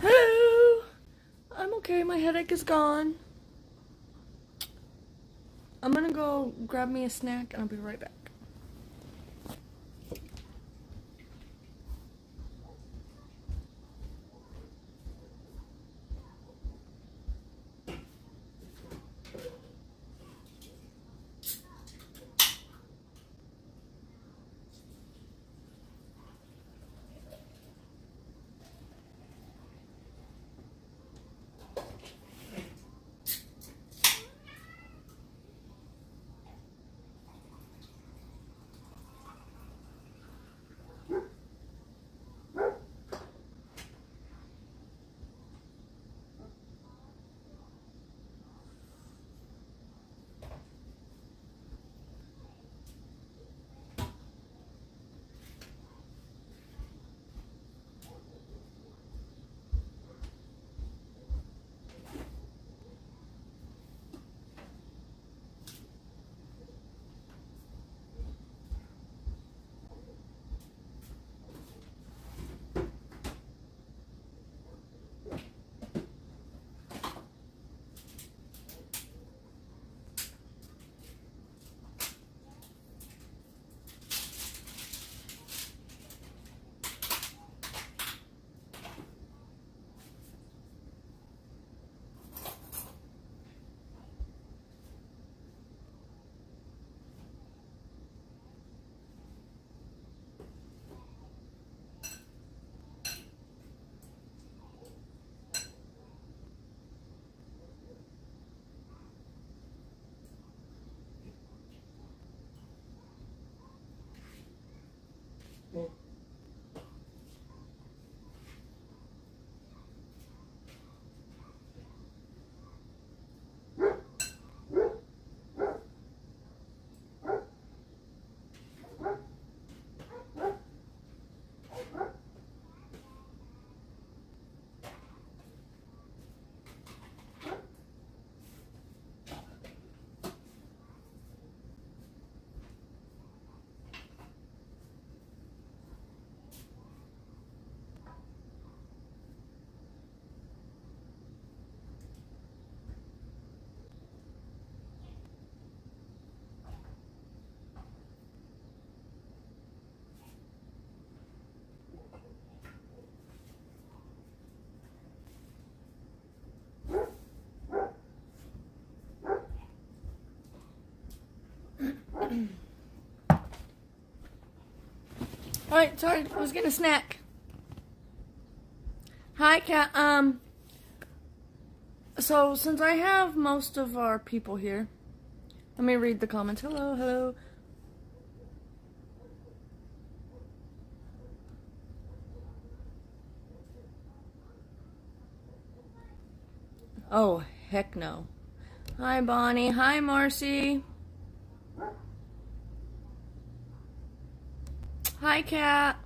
Hello! I'm okay, my headache is gone. I'm gonna go grab me a snack and I'll be right back. Alright, sorry, I was getting a snack. Hi, Kat. So since I have most of our people here, let me read the comments. Hello, hello. Oh, heck no. Hi, Bonnie. Hi, Marcy. Hi, Kat.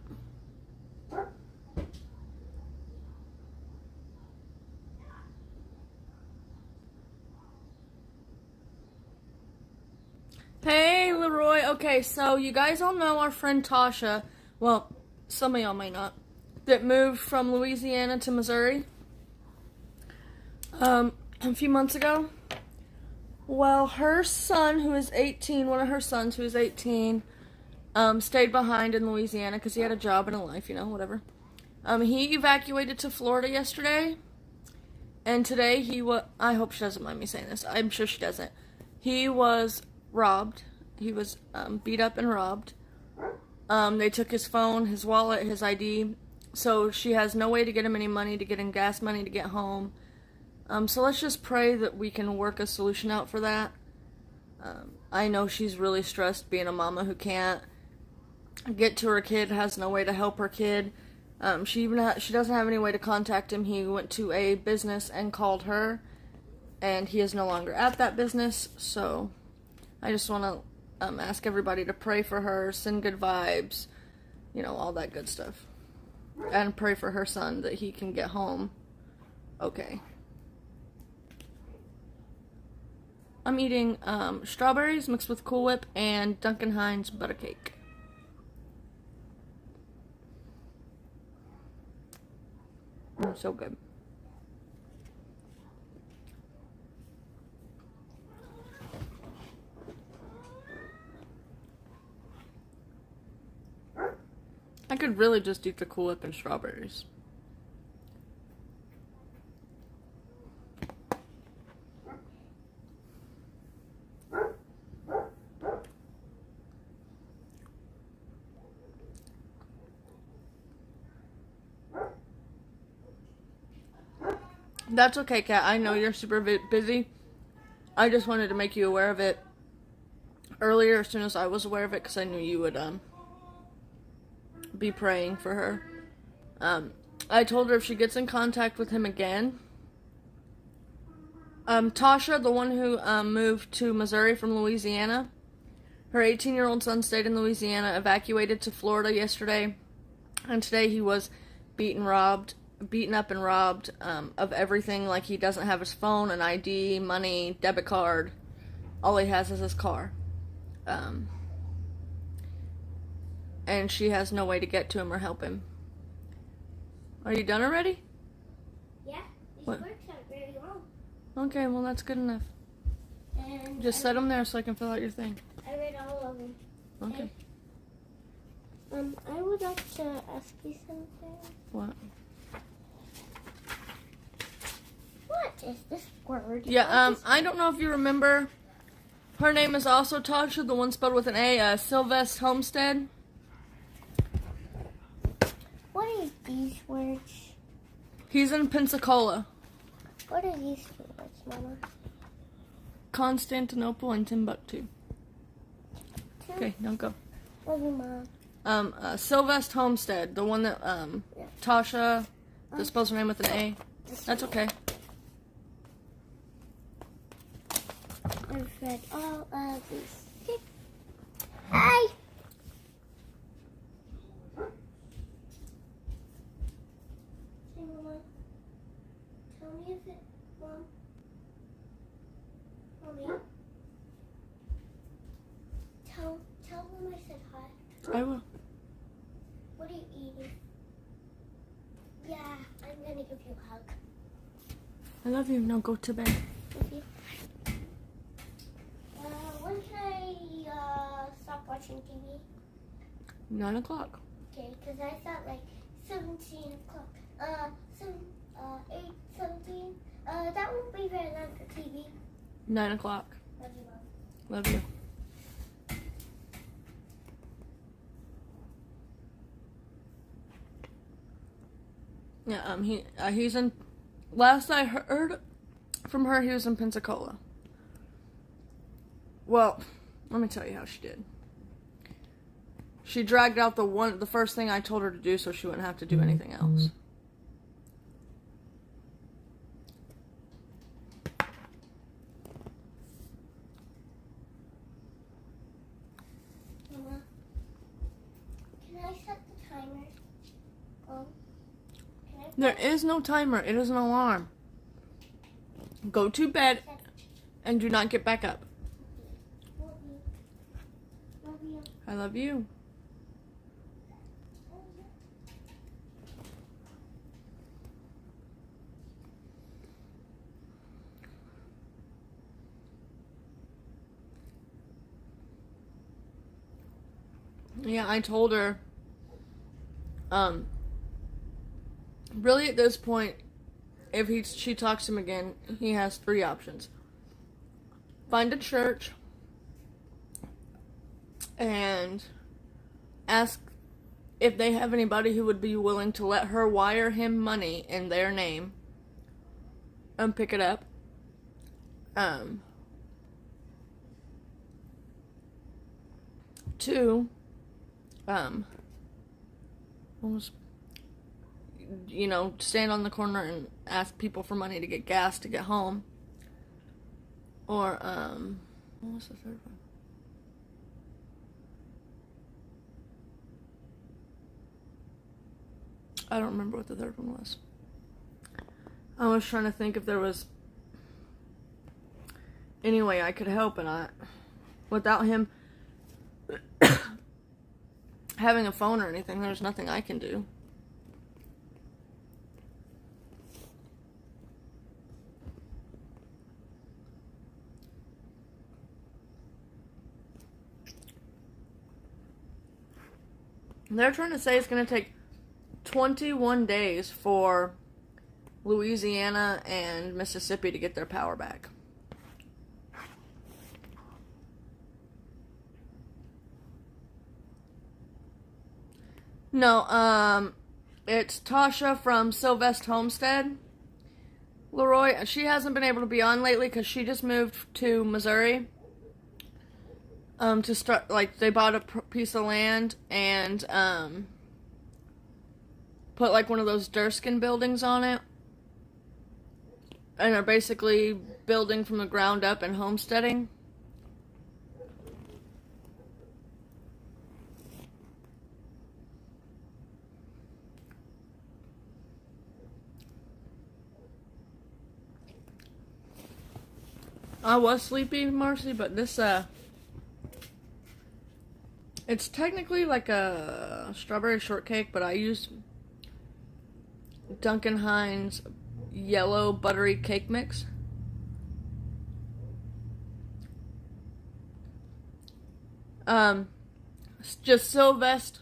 Hey, Leroy. Okay, so you guys all know our friend Tasha. Well, some of y'all might not. That moved from Louisiana to Missouri. A few months ago. Well, her son, who is 18, one of her sons, who is 18, stayed behind in Louisiana because he had a job and a life, whatever. He evacuated to Florida yesterday. And today I hope she doesn't mind me saying this. I'm sure she doesn't. He was robbed. He was beat up and robbed. They took his phone, his wallet, his ID. So she has no way to get him any money, to get him gas money to get home. So let's just pray that we can work a solution out for that. I know she's really stressed being a mama who can't get to her kid, has no way to help her kid. She doesn't have any way to contact him. He went to a business and called her, and he is no longer at that business. So I just want to ask everybody to pray for her, send good vibes, all that good stuff, and pray for her son that he can get home okay. I'm eating strawberries mixed with Cool Whip and Duncan Hines butter cake. So good. I could really just eat the Cool Whip and strawberries. That's okay, Kat. I know you're super busy. I just wanted to make you aware of it earlier as soon as I was aware of it because I knew you would be praying for her. I told her if she gets in contact with him again, Tasha, the one who moved to Missouri from Louisiana, her 18-year-old son stayed in Louisiana, evacuated to Florida yesterday, and today he was beaten up and robbed of everything. Like, he doesn't have his phone, an ID, money, debit card. All he has is his car. And she has no way to get to him or help him. Are you done already? Yeah, these works aren't very long. Okay, well, that's good enough. And Just set them there so I can fill out your thing. I read all of them. Okay. I would like to ask you something. What? What is this word? Yeah, I don't know if you remember. Her name is also Tasha, the one spelled with an A, Sylvester Homestead. What are these words? He's in Pensacola. What are these two words, Mama? Constantinople and Timbuktu. Okay, now go. Love you, Mom. Sylvester Homestead, the one that, Tasha, that spells her name with an A. That's okay. I've read all of these. Okay. Hi! Hey, Mama. Tell me if it, Mom. Mommy. Tell them I said hi. I will. What are you eating? Yeah, I'm gonna give you a hug. I love you. Now go to bed. Love you. When can I stop watching TV? 9 o'clock. Okay, because I thought like 17 o'clock. 8:17. That won't be very long for TV. 9 o'clock. Love you, Mom. Love you. Yeah, he's in, last I heard from her, he was in Pensacola. Well, let me tell you how she did. She dragged out the first thing I told her to do so she wouldn't have to do anything else. Mama, can I set the timer? There is no timer. It is an alarm. Go to bed and do not get back up. Love you. Love you. I love you. Yeah, I told her, really at this point, if she talks to him again, he has 3 options. Find a church and ask if they have anybody who would be willing to let her wire him money in their name and pick it up. Two, stand on the corner and ask people for money to get gas to get home. Or, what was the third one? I don't remember what the third one was. I was trying to think if there was any way I could help, and without him having a phone or anything, there's nothing I can do. They're trying to say it's going to take 21 days for Louisiana and Mississippi to get their power back. No, it's Tasha from Sylvester Homestead. Leroy, she hasn't been able to be on lately because she just moved to Missouri. To start, like, they bought a piece of land and, put, like, one of those Durskin buildings on it. And are basically building from the ground up and homesteading. I was sleepy, Marcy, but this, it's technically like a strawberry shortcake, but I used Duncan Hines yellow buttery cake mix. It's just Sylvester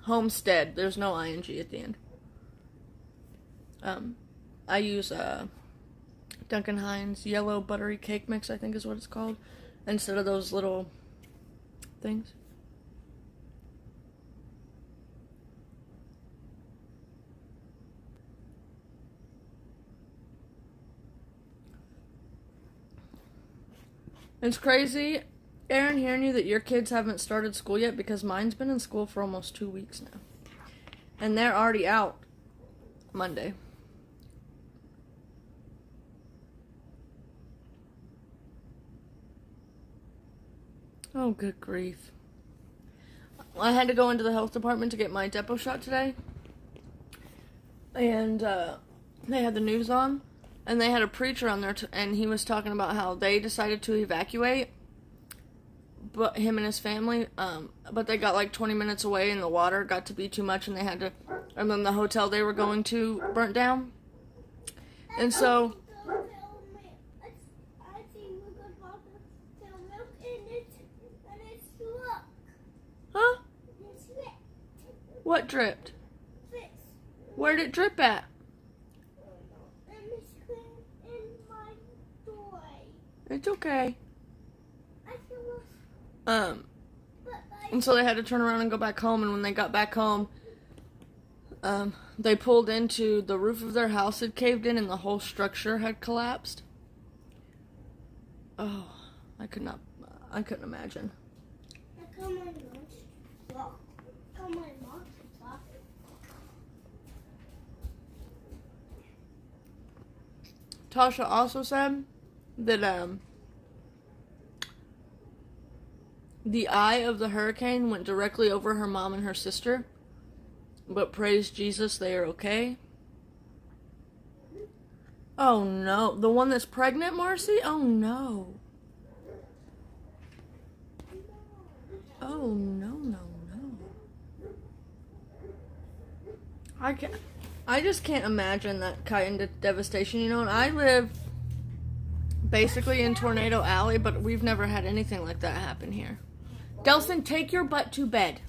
Homestead. There's no ing at the end. I use Duncan Hines yellow buttery cake mix, I think is what it's called, instead of those little things. It's crazy, Aaron, hearing you that your kids haven't started school yet, because mine's been in school for almost 2 weeks now. And they're already out Monday. Oh, good grief. I had to go into the health department to get my depot shot today. And they had the news on. And they had a preacher on there, and he was talking about how they decided to evacuate, but him and his family, but they got like 20 minutes away, and the water got to be too much, and they had to, and then the hotel they were going to burnt down, and so, huh? What dripped? Where'd it drip at? It's okay. And so they had to turn around and go back home, and when they got back home, they pulled into the roof of their house had caved in and the whole structure had collapsed. Oh, I couldn't imagine. Tasha also said that the eye of the hurricane went directly over her mom and her sister, but praise Jesus, they are okay. Oh no, the one that's pregnant, Marcy? Oh no. Oh no. I just can't imagine that kind of devastation, you know, and I live basically in Tornado Alley, but we've never had anything like that happen here. Delson, take your butt to bed.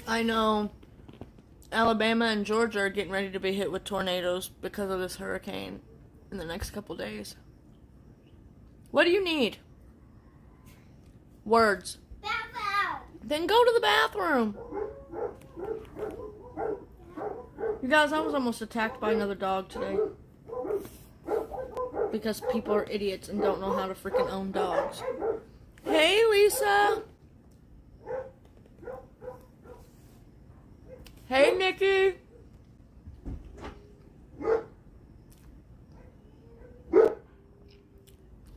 I know Alabama and Georgia are getting ready to be hit with tornadoes because of this hurricane in the next couple days. What do you need? Words. Bathroom. Then go to the bathroom. You guys, I was almost attacked by another dog today. because people are idiots and don't know how to freaking own dogs. Hey, Lisa. Hey, Nikki.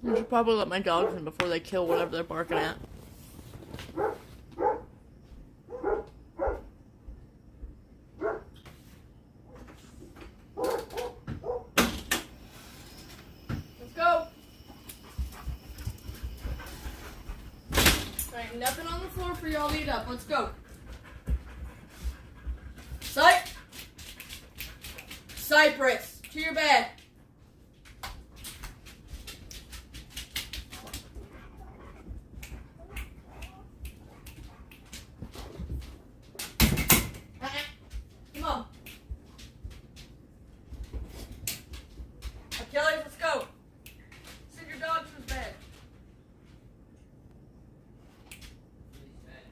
I should probably let my dogs in before they kill whatever they're barking at. Let's go. There ain't nothing on the floor for y'all to eat up. Let's go. Cypress, to your bed. Come on. Achilles, let's go. Send your dog to his bed.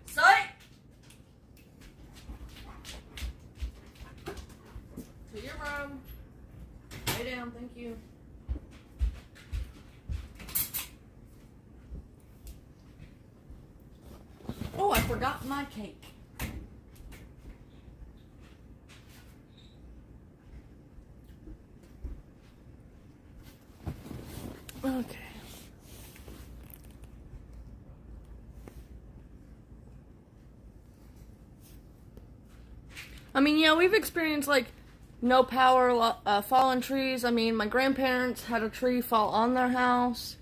Sight. To your room. Lay down, thank you. Oh, I forgot my cake. Okay. I mean, yeah, we've experienced, like, no power, fallen trees. I mean, my grandparents had a tree fall on their house.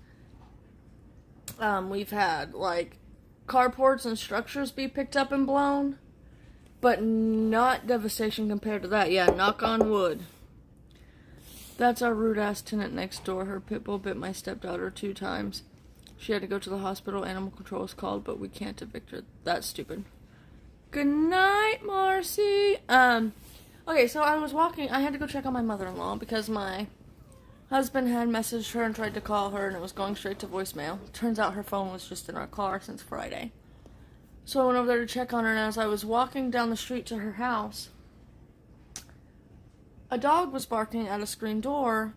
We've had, like, carports and structures be picked up and blown. But not devastation compared to that. Yeah, knock on wood. That's our rude-ass tenant next door. Her pit bull bit my stepdaughter 2 times. She had to go to the hospital. Animal control was called, but we can't evict her. That's stupid. Good night, Marcy. Okay, so I was walking. I had to go check on my mother-in-law because my husband had messaged her and tried to call her, and it was going straight to voicemail. Turns out her phone was just in our car since Friday. So I went over there to check on her, and as I was walking down the street to her house, a dog was barking at a screen door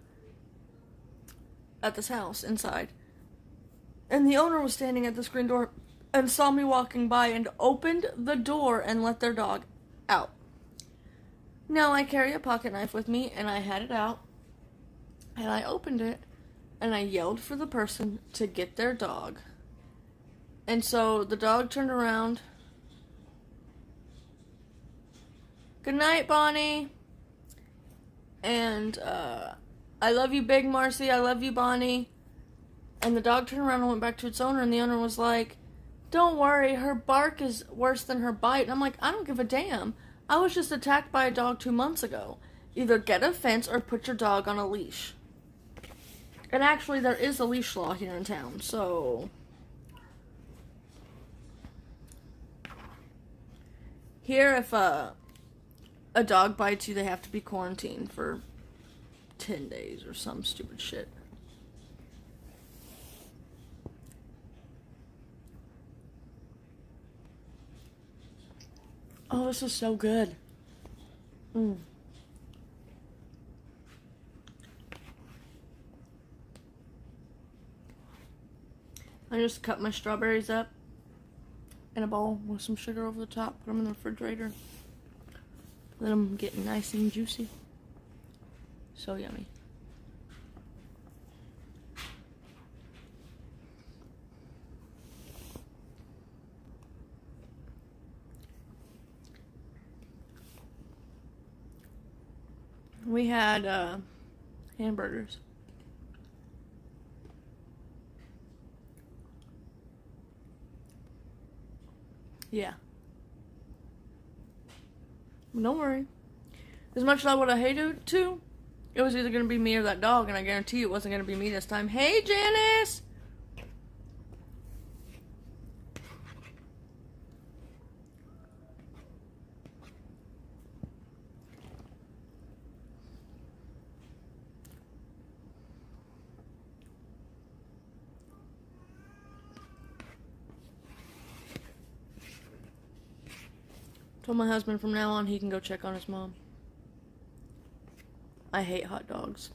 at this house inside. And the owner was standing at the screen door and saw me walking by and opened the door and let their dog out. Now I carry a pocket knife with me, and I had it out, and I opened it, and I yelled for the person to get their dog. And so the dog turned around. Good night, Bonnie. And, I love you, Big Marcy. I love you, Bonnie. And the dog turned around and went back to its owner, and the owner was like, don't worry, her bark is worse than her bite. And I'm like, I don't give a damn. I was just attacked by a dog 2 months ago. Either get a fence or put your dog on a leash. And actually, there is a leash law here in town, so... Here, if a dog bites you, they have to be quarantined for 10 days or some stupid shit. Oh, this is so good. I just cut my strawberries up in a bowl with some sugar over the top, put them in the refrigerator. Let them get nice and juicy. So yummy. We had hamburgers. Yeah. Don't worry. As much as I would have hated to, it was either going to be me or that dog, and I guarantee you it wasn't going to be me this time. Hey, Janice! Told my husband from now on he can go check on his mom. I hate hot dogs.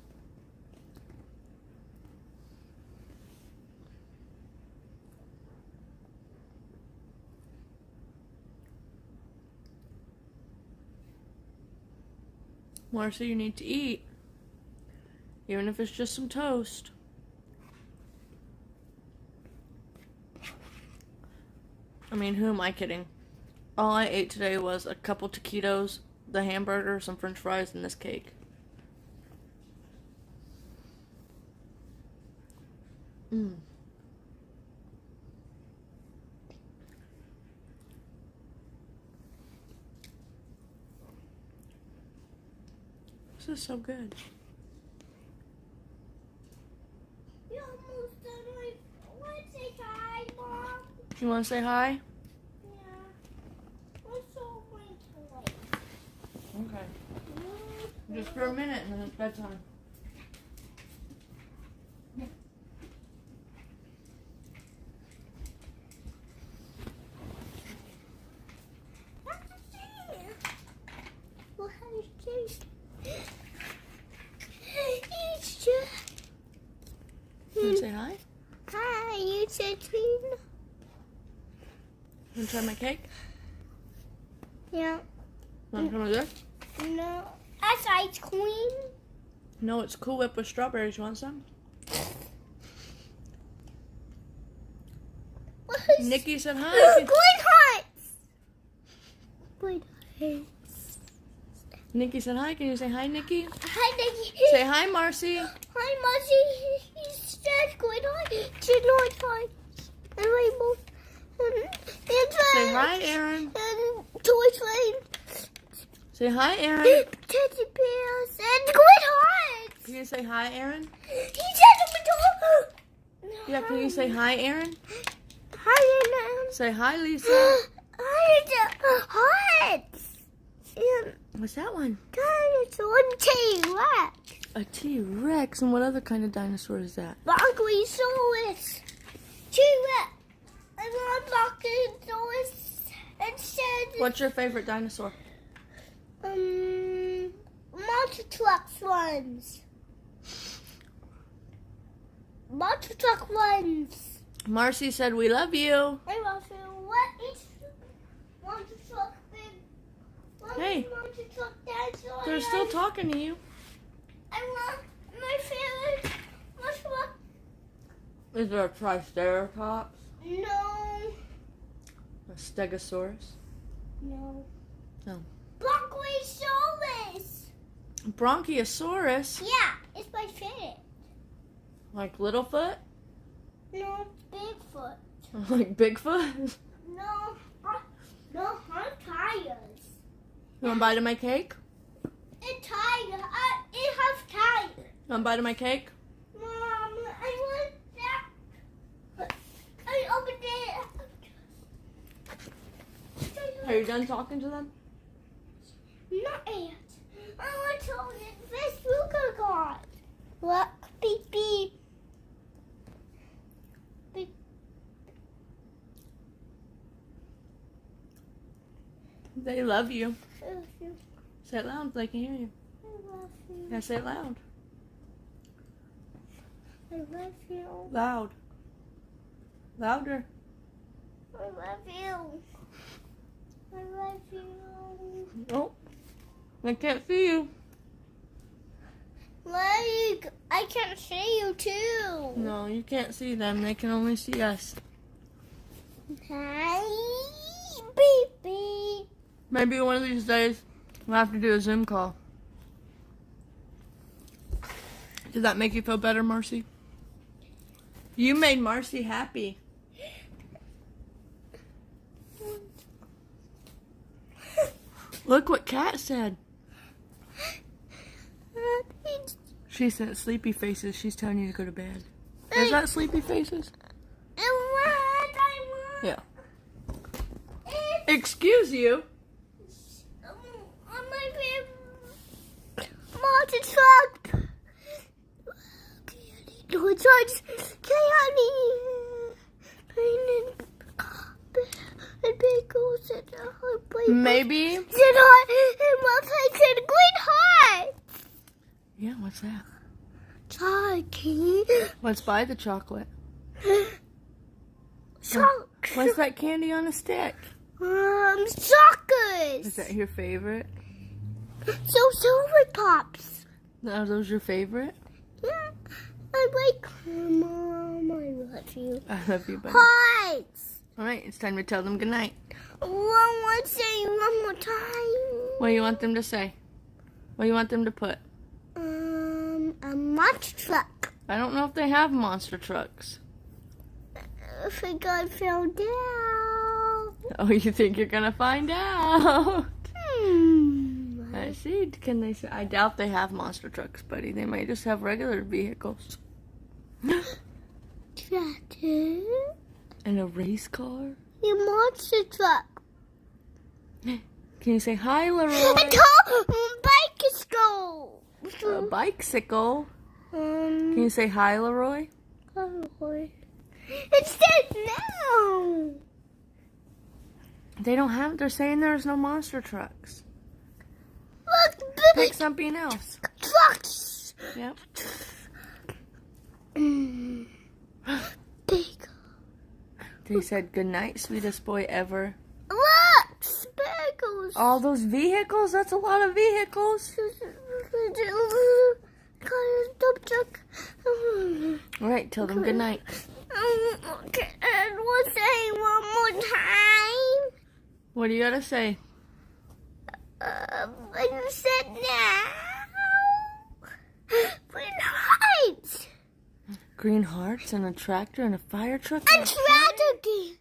Marcy, you need to eat. Even if it's just some toast. I mean, who am I kidding? All I ate today was a couple taquitos, the hamburger, some french fries, and this cake. This is so good. You're almost done. I want to say hi, Mom. You want to say hi? Yeah. What's all my toys? Okay. Just for a minute and then it's bedtime. Well, how is Jake? He's just... You want to say hi? Hi, you said You want to try my cake? Yeah. Want some of this? No. That's ice cream. No, it's Cool Whip with strawberries. You want some? Nikki said hi. Good hearts. Good hearts. Nikki said hi. Can you say hi, Nikki? Hi, Nikki. Say hi, Marcy. Hi, Marcy. He said good hearts. Good hearts. And rainbows. And Say hi, Aaron. And toy train. Say hi, Aaron. Teddy bears. And good hearts. Can you say hi, Aaron? He said it was Yeah, can you say hi, Aaron? Hi, Aaron. Say hi, Lisa. Hi, hearts. And What's that one? dinosaur T-Rex. A T-Rex. And what other kind of dinosaur is that? Brontosaurus. T-Rex. And one Brontosaurus. And said... What's your favorite dinosaur? Monster truck ones. Monster truck ones. Marcy said we love you. I love you. What is monster truck big? What Hey. is monster truck dinosaur? They're still talking to you. I want my favorite monster truck. Is there a Triceratops? No. A Stegosaurus? No. No. Brontosaurus. Bronchiosaurus? Yeah, it's my favorite. Like Littlefoot? No, it's Bigfoot. Like Bigfoot? No, no, I'm tires. You want a bite of my cake? It's tiger. It has tires. You want a bite of my cake? Mom, I want that. I opened it. Are you done talking to them? Not yet. I want to open it. Facebook account. What? Beep beep. Beep. They love you. I love you. Say it loud so they can hear you. I love you. Yeah, say it loud. I love you. Loud. Louder. I love you. I love you. Oh, I can't see you. Like, I can't see you too. No, you can't see them. They can only see us. Hi, beep beep. Maybe one of these days we'll have to do a Zoom call. Did that make you feel better, Marcy? You made Marcy happy. Look what Kat said. She said sleepy faces. She's telling you to go to bed. Is that sleepy faces? Yeah. Excuse you. On my favorite monster truck. Which one's chaotic? And pickles and Maybe. and green heart. Yeah, what's that? Chocolate. Let's buy the chocolate. Chocolate. What's that candy on a stick? Chocolates. Is that your favorite? So Silver Pops. Are those your favorite? Yeah, I like Mom. I love you. I love you, buddy. Hearts. All right, it's time to tell them goodnight. One more say one more time. What do you want them to say? What do you want them to put? A monster truck. I don't know if they have monster trucks. I think I fell down. Oh, you think you're gonna find out? I see. Can they say? I doubt they have monster trucks, buddy. They might just have regular vehicles. Tractor. And a race car. A monster truck. Can you say hi, Leroy? A bicycle. A bicycle. Can you say hi, Leroy? It's dead now. They don't have. They're saying there's no monster trucks. Look, Pick something else. trucks. Yep. Big. They said goodnight, sweetest boy ever. Look, sparkles. All those vehicles? That's a lot of vehicles. Dump truck. All right, tell them goodnight. Okay, and we'll say one more time. What do you gotta say? When you said now, green lights. Green hearts and a tractor and a fire truck. And tragedy.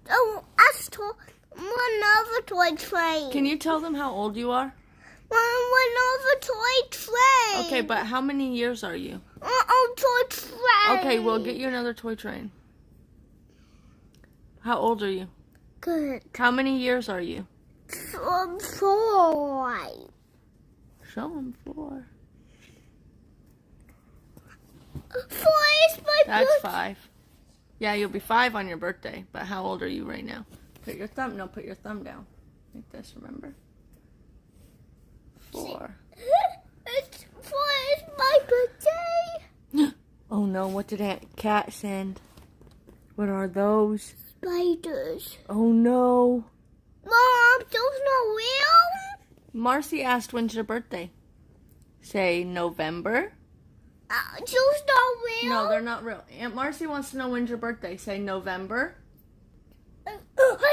Oh, us to another toy train. Can you tell them how old you are? Another toy train. Okay, but how many years are you? Toy train. Okay, we'll get you another toy train. How old are you? Good. How many years are you? 4. Show them 4. 4 is my That's birthday. 5. Yeah, you'll be 5 on your birthday. But how old are you right now? Put your thumb down. Like this, remember? 4. 4 is my birthday. Oh no, what did Aunt Cat send? What are those? Spiders. Oh no. Mom, those not real? Marcy asked when's your birthday. Say November. Those not real? No, they're not real. Aunt Marcy wants to know when's your birthday. Say November. I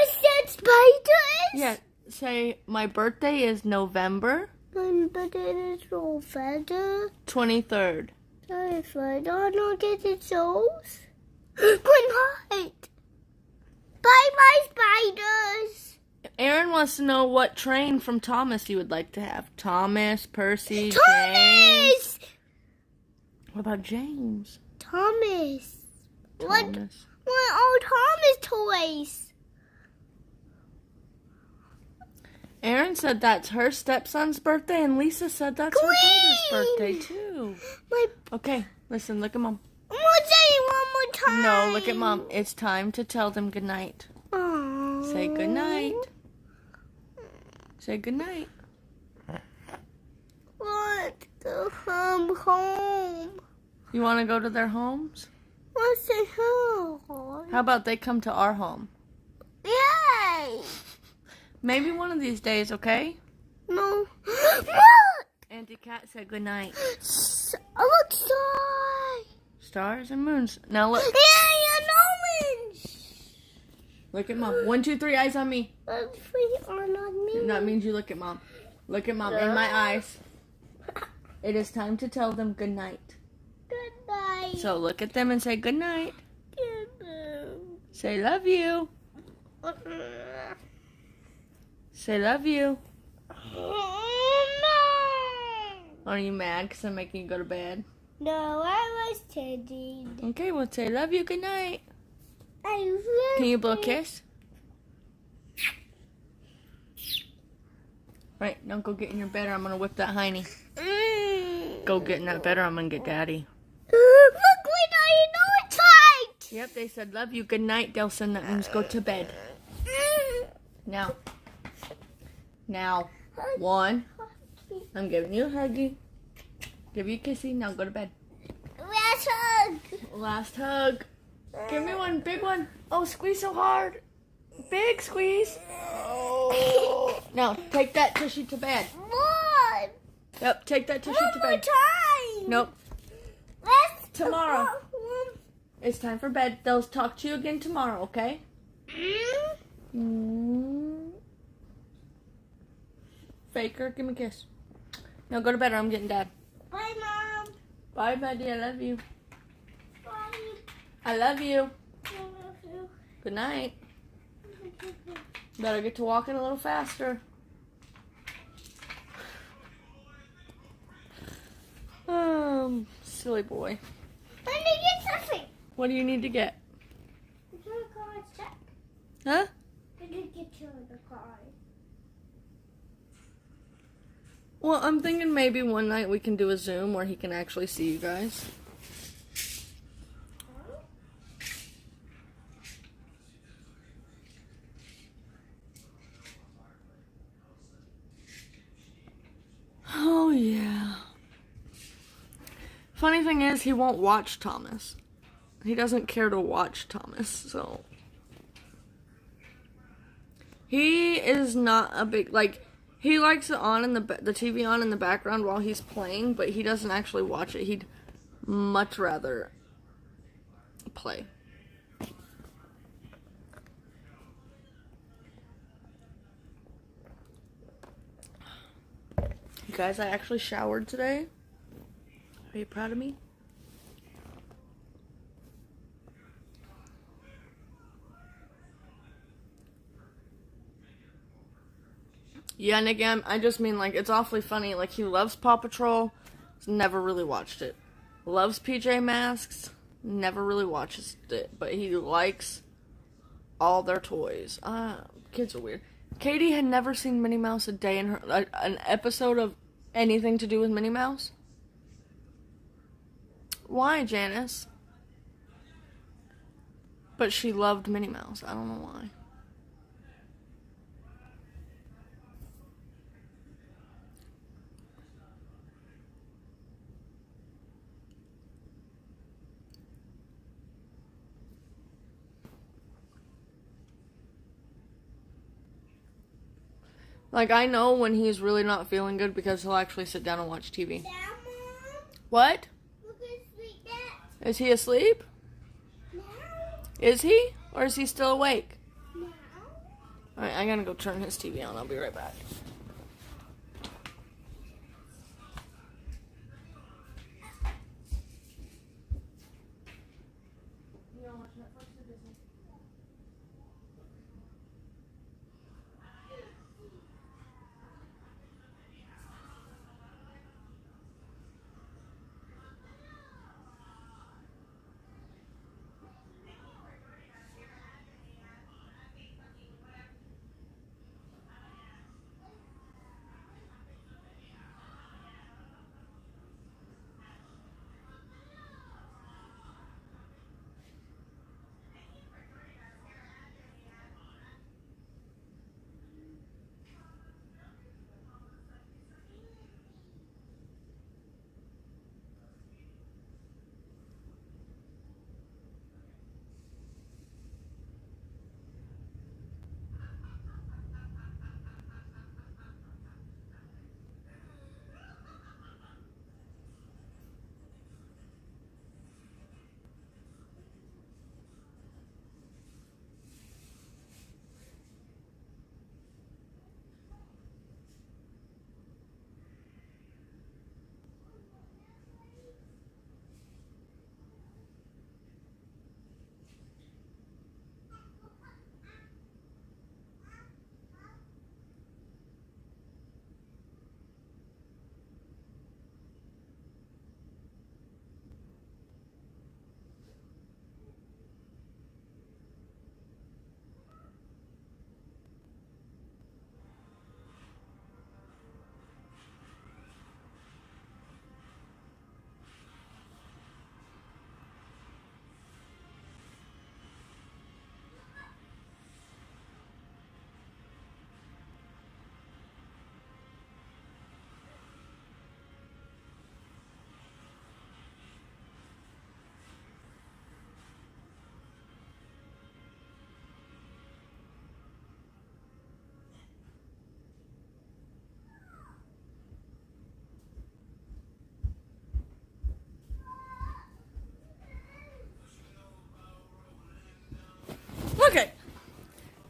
said spiders? Yeah, say my birthday is November My birthday is November. 23rd. If I don't get the those. Good night. Bye, my spiders. Aaron wants to know what train from Thomas you would like to have. Thomas, Percy, James. Thomas! What about James? Thomas. What? Thomas. What old Thomas toys? Aaron said that's her stepson's birthday, and Lisa said that's her brother's birthday too. My. Okay, listen, look at Mom. I'm gonna say it one more time. No, look at Mom. It's time to tell them goodnight. Aww. Say goodnight. Say goodnight. Want to come home. You want to go to their homes? What's the home? How about they come to our home? Yay! Maybe one of these days, okay? No. Auntie Cat said goodnight. Look, star. Stars and moons. Now look. Yeah, an orange. Look at Mom. 1, 2, 3, eyes on me. Three are not me. That means you look at Mom. Look at Mom in my eyes. It is time to tell them goodnight. Good night. So look at them and say goodnight. Good Say love you. night. Say love you. No. Are you mad because I'm making you go to bed? No, I was kidding. Okay, well say love you. Good night. I really. Can you blow a kiss? Right, now go get in your bed or I'm going to whip that hiney. Go get in that bed or I'm going to get Daddy. Look, we know it's tight. Yep, they said love you. Good night, Delson. That means go to bed. Now. 1. I'm giving you a huggy. Give you a kissy. Now go to bed. Last hug. Last hug. Give me one. Big one. Oh, squeeze so hard. Big squeeze. Oh. Now, take that tushy to bed. One. Yep, take that tushy to One more bed. time. Nope. Let's Tomorrow. It's time for bed. They'll talk to you again tomorrow, okay? Faker, give me a kiss. Now go to bed or I'm getting Dad. Bye, Mom. Bye, buddy. I love you. Bye. I love you. I love you. Good night. Better get to walking a little faster. Silly boy. I need to get something. What do you need to get? Did your card check? Huh? Did you get your other card? Well, I'm thinking maybe one night we can do a Zoom where he can actually see you guys. Oh, yeah. Funny thing is, he won't watch Thomas. He doesn't care to watch Thomas, so. He is not a big, like, he likes it on in the TV on in the background while he's playing, but he doesn't actually watch it. He'd much rather play. You guys, I actually showered today. Are you proud of me? Yeah, Nick, I just mean, like, it's awfully funny. Like, he loves Paw Patrol, never really watched it. Loves PJ Masks, never really watches it. But he likes all their toys. Kids are weird. Katie had never seen Minnie Mouse a day in her... an episode of anything to do with Minnie Mouse. Why, Janice? But she loved Minnie Mouse. I don't know why. Like, I know when he's really not feeling good because he'll actually sit down and watch TV. Mom. What? Look at Sweet Dad. Is he asleep? Now. Is he? Or is he still awake? Now. Alright, I gotta go turn his TV on. I'll be right back.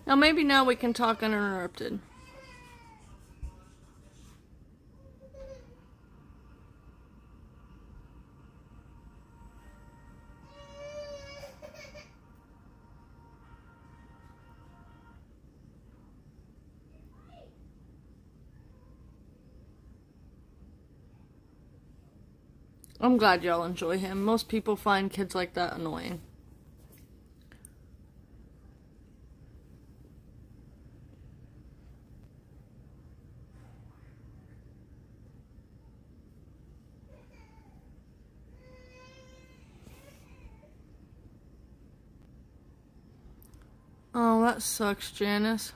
Now maybe now we can talk uninterrupted. I'm glad y'all enjoy him. Most people find kids like that annoying. Oh, that sucks, Janice.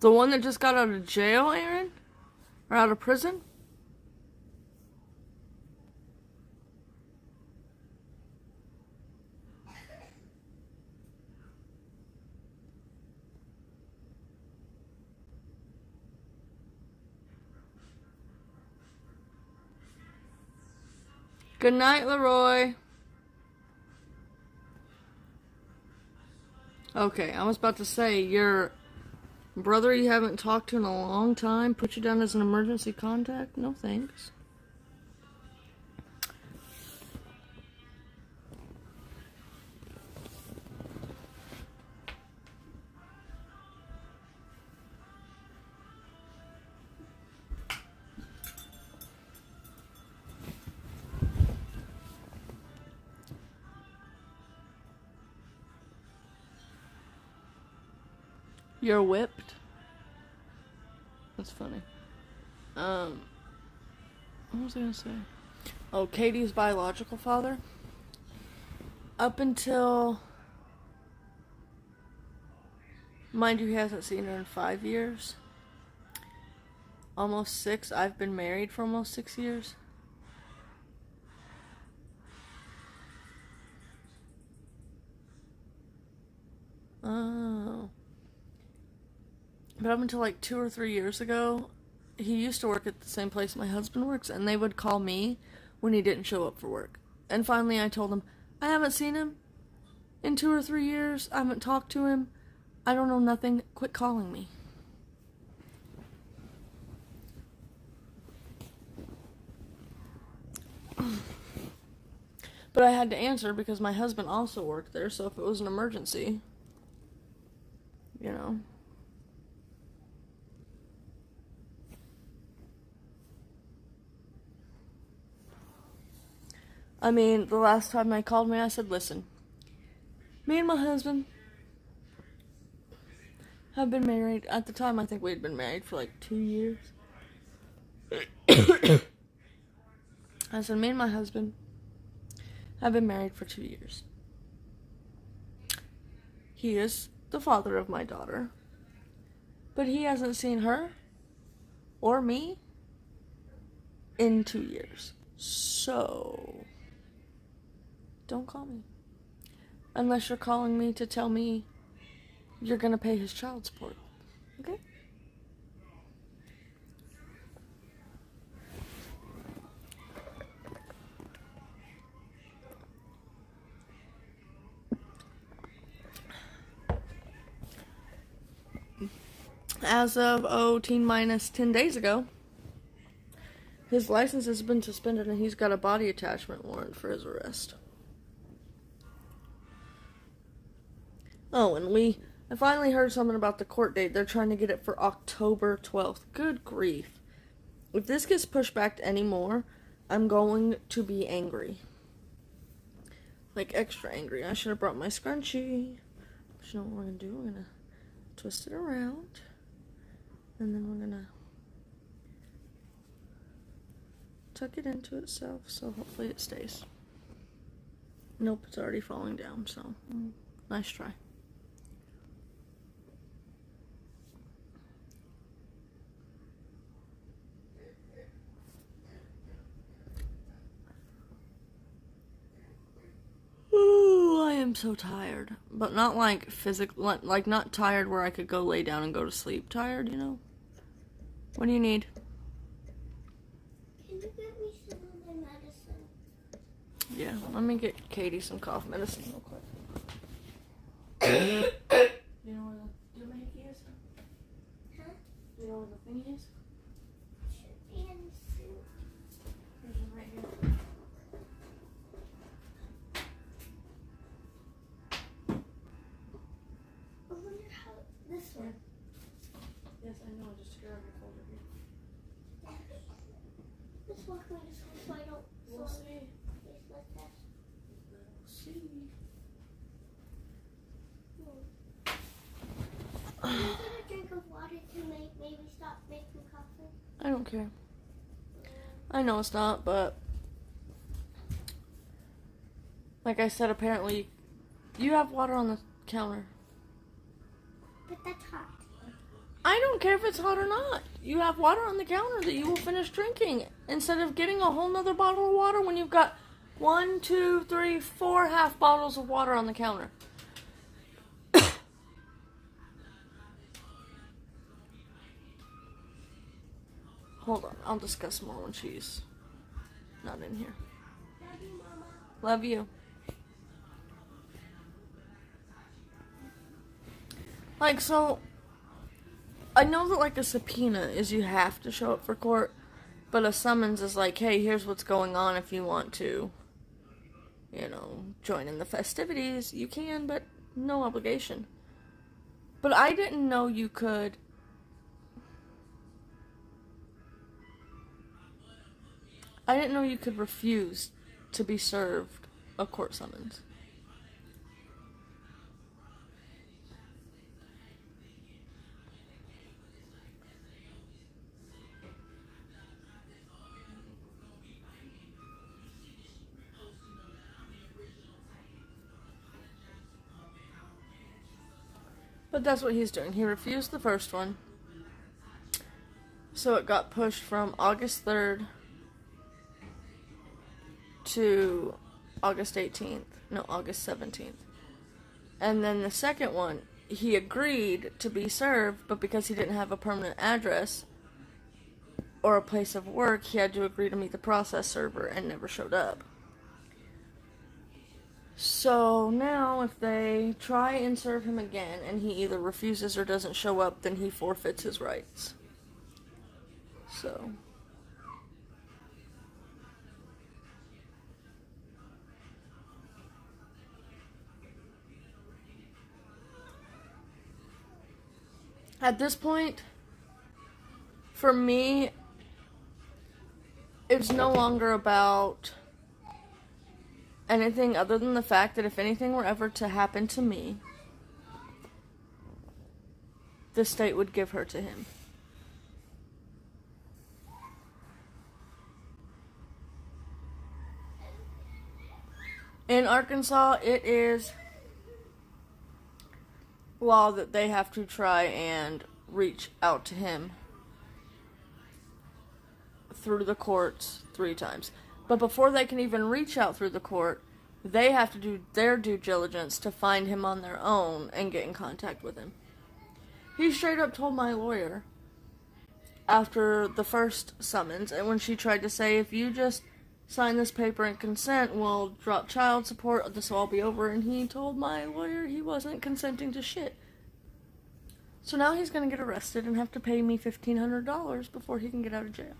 The one that just got out of jail, Aaron? Or out of prison? Good night, Leroy. Okay, I was about to say, your brother you haven't talked to in a long time put you down as an emergency contact? No thanks. You're whipped? That's funny. What was I gonna say? Oh, Katie's biological father. Up until, mind you, he hasn't seen her in 5 years. Almost 6. I've been married for almost 6 years. Oh. But up until like 2 or 3 years ago, he used to work at the same place my husband works, and they would call me when he didn't show up for work. And finally I told him, I haven't seen him in 2 or 3 years. I haven't talked to him. I don't know nothing. Quit calling me. But I had to answer because my husband also worked there, so if it was an emergency, you know. I mean, the last time they called me, I said, listen, me and my husband have been married. At the time, I think we had been married for like 2 years. I said, me and my husband have been married for 2 years. He is the father of my daughter, but he hasn't seen her or me in 2 years. So, don't call me. Unless you're calling me to tell me you're gonna pay his child support. Okay? As of, T-minus 10 days ago, his license has been suspended and he's got a body attachment warrant for his arrest. Oh, and I finally heard something about the court date. They're trying to get it for October 12th. Good grief. If this gets pushed back anymore, I'm going to be angry. Like, extra angry. I should have brought my scrunchie. But you know what we're going to do? We're going to twist it around. And then we're going to tuck it into itself, so hopefully it stays. Nope, it's already falling down, so nice try. Ooh, I am so tired, but not like physically, like not tired where I could go lay down and go to sleep. Tired, you know? What do you need? Can you get me some of my medicine? Yeah, let me get Katie some cough medicine real quick. You know where the doohickey is? Huh? You know where the thing is? Should be in the soup. There's one right here. I wonder how this one. Yes, I know. Just grab your folder here. Let's walk away this one so I don't. We'll see. Please let that. We'll see. Can you get a drink of water to maybe stop making coffee? I don't care. I know it's not, but like I said, apparently you have water on the counter. But that's hot. I don't care if it's hot or not. You have water on the counter that you will finish drinking instead of getting a whole nother bottle of water when you've got 1, 2, 3, 4 half bottles of water on the counter. Hold on, I'll discuss more when she's not in here. Love you, Mama. Love you. Like, so, I know that, like, a subpoena is you have to show up for court, but a summons is like, hey, here's what's going on if you want to, you know, join in the festivities. You can, but no obligation. But I didn't know you could refuse to be served a court summons. But that's what he's doing. He refused the first one. So it got pushed from August 3rd to August 18th. No, August 17th. And then the second one, he agreed to be served, but because he didn't have a permanent address or a place of work, he had to agree to meet the process server and never showed up. So now if they try and serve him again and he either refuses or doesn't show up, then he forfeits his rights. So at this point, for me, it's no longer about anything other than the fact that if anything were ever to happen to me, the state would give her to him. In Arkansas, it is law that they have to try and reach out to him through the courts 3 times. But before they can even reach out through the court, they have to do their due diligence to find him on their own and get in contact with him. He straight up told my lawyer after the first summons, and when she tried to say, if you just sign this paper and consent, we'll drop child support, this will all be over, and he told my lawyer he wasn't consenting to shit. So now he's going to get arrested and have to pay me $1,500 before he can get out of jail.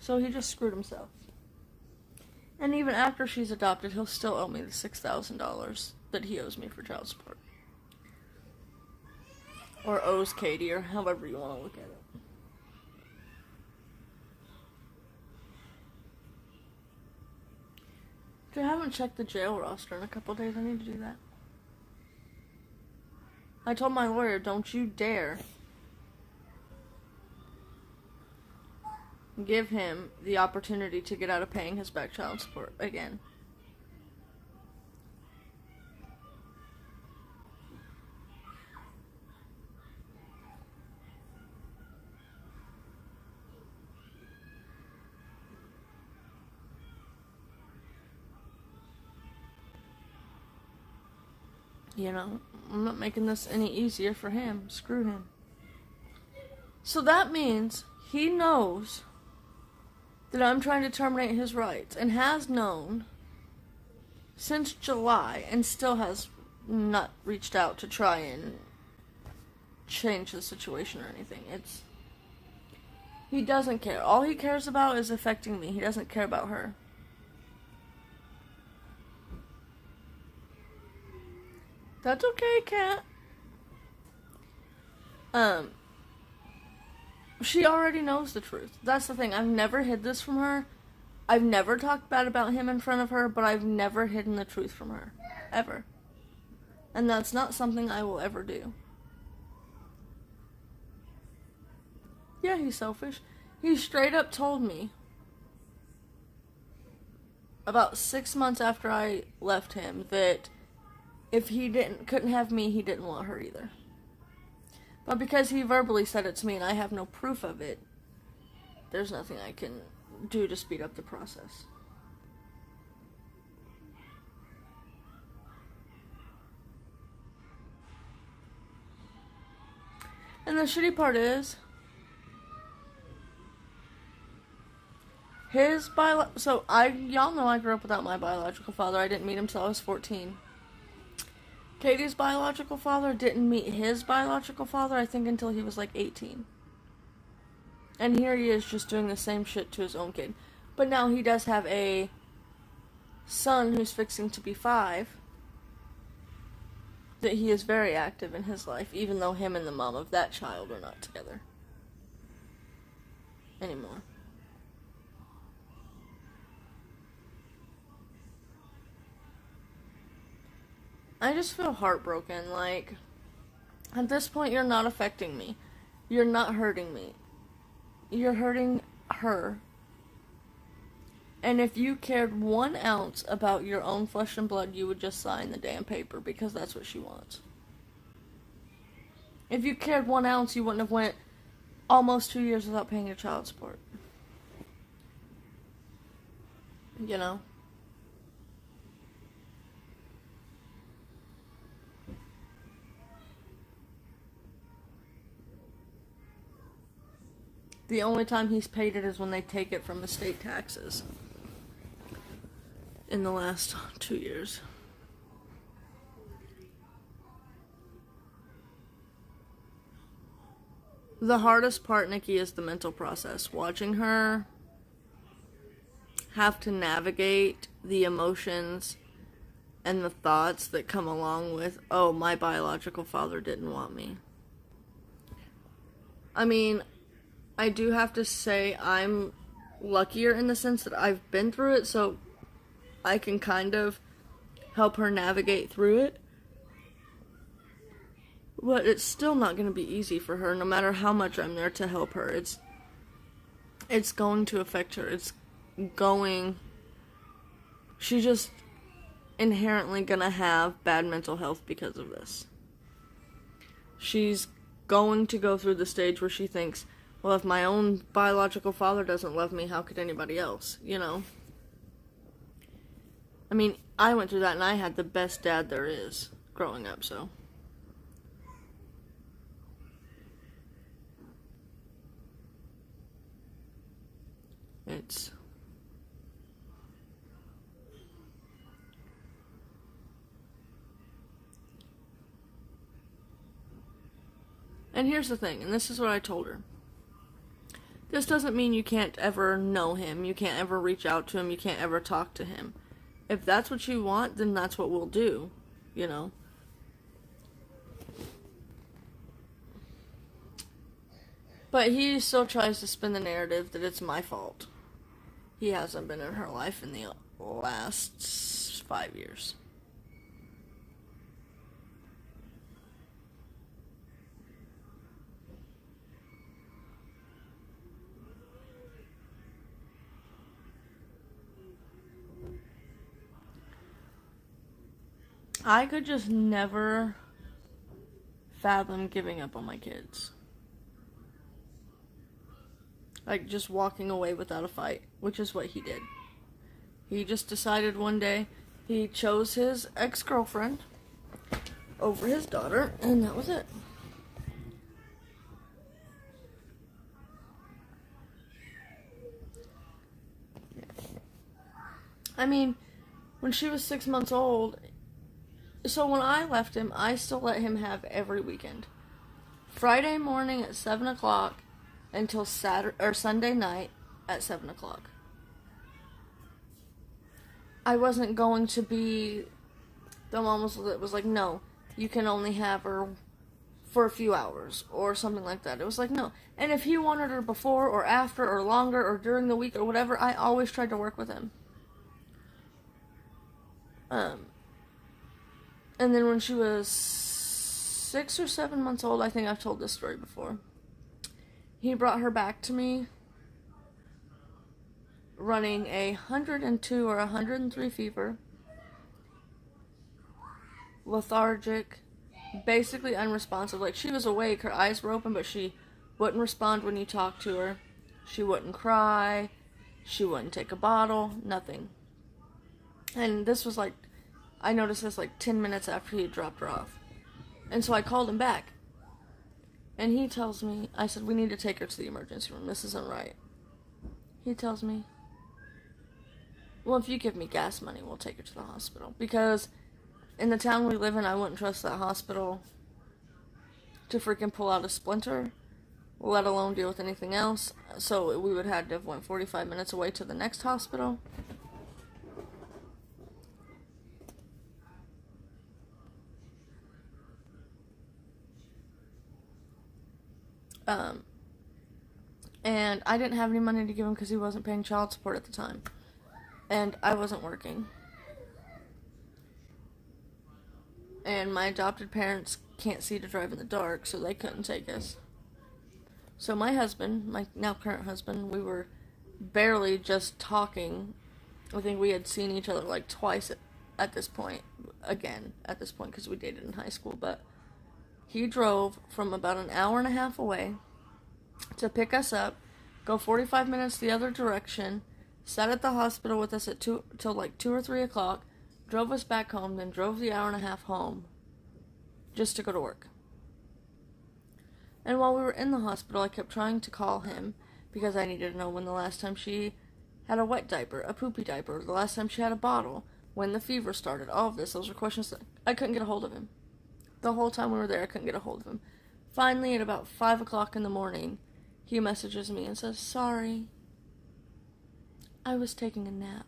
So he just screwed himself. And even after she's adopted, he'll still owe me the $6,000 that he owes me for child support. Or owes Katie, or however you want to look at it. I haven't checked the jail roster in a couple days. I need to do that. I told my lawyer, don't you dare give him the opportunity to get out of paying his back child support again. You know, I'm not making this any easier for him. Screw him. So that means he knows that I'm trying to terminate his rights and has known since July and still has not reached out to try and change the situation or anything. He doesn't care. All he cares about is affecting me. He doesn't care about her. That's okay, Kat. She already knows the truth. That's the thing. I've never hid this from her. I've never talked bad about him in front of her, but I've never hidden the truth from her. Ever. And that's not something I will ever do. Yeah, he's selfish. He straight up told me about 6 months after I left him that if he couldn't have me, he didn't want her either. But because he verbally said it to me and I have no proof of it, there's nothing I can do to speed up the process. And the shitty part is, y'all know I grew up without my biological father. I didn't meet him till I was 14. Katie's biological father didn't meet his biological father, I think, until he was like 18. And here he is just doing the same shit to his own kid. But now he does have a son who's fixing to be 5. That he is very active in his life, even though him and the mom of that child are not together anymore. I just feel heartbroken. Like, at this point, you're not affecting me. You're not hurting me. You're hurting her. And if you cared 1 ounce about your own flesh and blood, you would just sign the damn paper, because that's what she wants. If you cared 1 ounce, you wouldn't have went almost 2 years without paying your child support. You know? The only time he's paid it is when they take it from estate taxes. In the last 2 years. The hardest part, Nikki, is the mental process. Watching her have to navigate the emotions and the thoughts that come along with, oh, my biological father didn't want me. I mean, I do have to say I'm luckier in the sense that I've been through it, so I can kind of help her navigate through it. But it's still not going to be easy for her, no matter how much I'm there to help her. It's going to affect her. She's just inherently going to have bad mental health because of this. She's going to go through the stage where she thinks, well, if my own biological father doesn't love me, how could anybody else, you know? I mean, I went through that and I had the best dad there is growing up, so. And here's the thing, and this is what I told her. This doesn't mean you can't ever know him, you can't ever reach out to him, you can't ever talk to him. If that's what you want, then that's what we'll do, you know. But he still tries to spin the narrative that it's my fault. He hasn't been in her life in the last 5 years. I could just never fathom giving up on my kids. Like, just walking away without a fight, which is what he did. He just decided one day he chose his ex-girlfriend over his daughter, and that was it. I mean, when she was 6 months old, so when I left him, I still let him have every weekend. Friday morning at 7 o'clock until Sunday night at 7 o'clock. I wasn't going to be the mom was like, no, you can only have her for a few hours or something like that. It was like, no. And if he wanted her before or after or longer or during the week or whatever, I always tried to work with him. And then when she was 6 or 7 months old, I think I've told this story before, he brought her back to me running 102 or 103 fever, lethargic, basically unresponsive. Like, she was awake, her eyes were open, but she wouldn't respond when you talked to her. She wouldn't cry. She wouldn't take a bottle. Nothing. And this was like, I noticed this like 10 minutes after he had dropped her off. And so I called him back. And he tells me, I said, we need to take her to the emergency room. This isn't right. He tells me, well, if you give me gas money, we'll take her to the hospital. Because in the town we live in, I wouldn't trust that hospital to freaking pull out a splinter, let alone deal with anything else. So we would have to have went 45 minutes away to the next hospital. And I didn't have any money to give him because he wasn't paying child support at the time. And I wasn't working. And my adopted parents can't see to drive in the dark, so they couldn't take us. So my husband, my now current husband, we were barely just talking. I think we had seen each other like twice at this point. Again, at this point, because we dated in high school. But he drove from about an hour and a half away to pick us up, go 45 minutes the other direction, sat at the hospital with us till like 2 or 3 o'clock, drove us back home, then drove the hour and a half home just to go to work. And while we were in the hospital, I kept trying to call him because I needed to know when the last time she had a wet diaper, a poopy diaper, the last time she had a bottle, when the fever started, all of this. Those were questions that I couldn't get a hold of him. The whole time we were there, I couldn't get a hold of him. Finally, at about 5 o'clock in the morning, he messages me and says, sorry, I was taking a nap.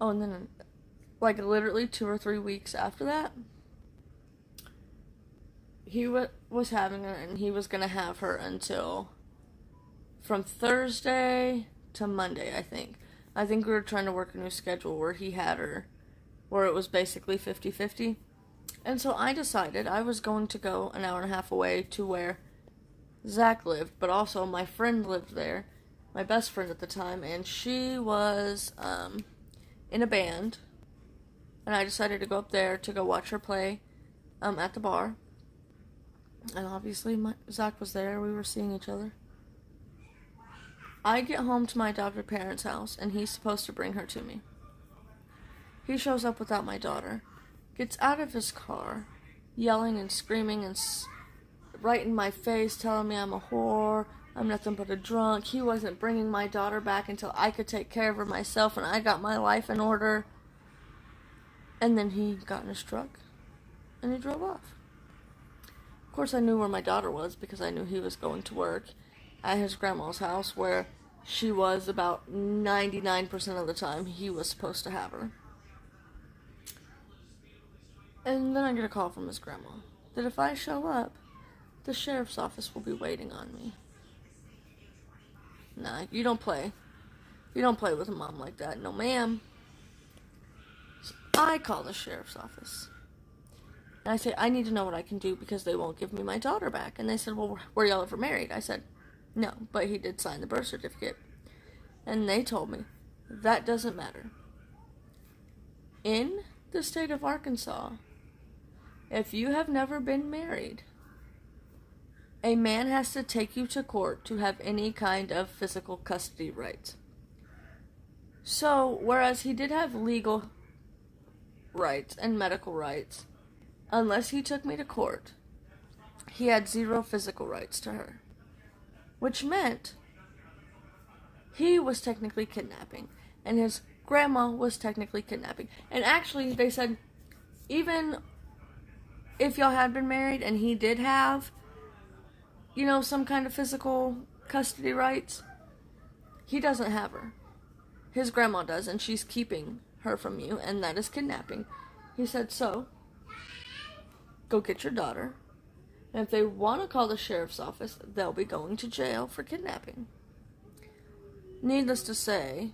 Oh, and then, like, literally 2 or 3 weeks after that, he was having her, and he was going to have her until from Thursday to Monday, I think. I think we were trying to work a new schedule where he had her, where it was basically 50-50. And so I decided I was going to go an hour and a half away to where Zach lived, but also my friend lived there, my best friend at the time, and she was in a band, and I decided to go up there to go watch her play at the bar. And obviously Zach was there, we were seeing each other. I get home to my adopted parents' house, and he's supposed to bring her to me. He shows up without my daughter, gets out of his car, yelling and screaming and right in my face, telling me I'm a whore, I'm nothing but a drunk. He wasn't bringing my daughter back until I could take care of her myself, and I got my life in order. And then he got in his truck, and he drove off. Of course, I knew where my daughter was because I knew he was going to work at his grandma's house, where she was about 99% of the time he was supposed to have her. And then I get a call from his grandma that if I show up, the sheriff's office will be waiting on me. Nah, you don't play. You don't play with a mom like that. No, ma'am. So I call the sheriff's office. And I say, I need to know what I can do because they won't give me my daughter back. And they said, well, were y'all ever married? I said, no, but he did sign the birth certificate. And they told me, that doesn't matter. In the state of Arkansas, if you have never been married, a man has to take you to court to have any kind of physical custody rights. So, whereas he did have legal rights and medical rights, unless he took me to court, he had 0 physical rights to her, which meant he was technically kidnapping, and his grandma was technically kidnapping. And actually, they said, even if y'all had been married and he did have, some kind of physical custody rights, he doesn't have her. His grandma does, and she's keeping her from you, and that is kidnapping. He said, so, go get your daughter, and if they want to call the sheriff's office, they'll be going to jail for kidnapping. Needless to say,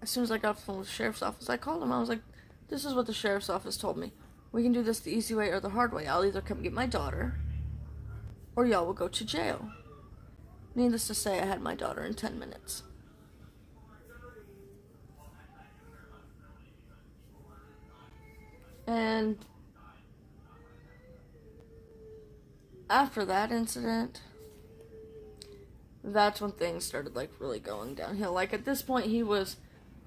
as soon as I got off the phone with the sheriff's office, I called him. I was like, this is what the sheriff's office told me. We can do this the easy way or the hard way. I'll either come get my daughter, or y'all will go to jail. Needless to say, I had my daughter in 10 minutes. And after that incident, that's when things started, really going downhill. At this point, he was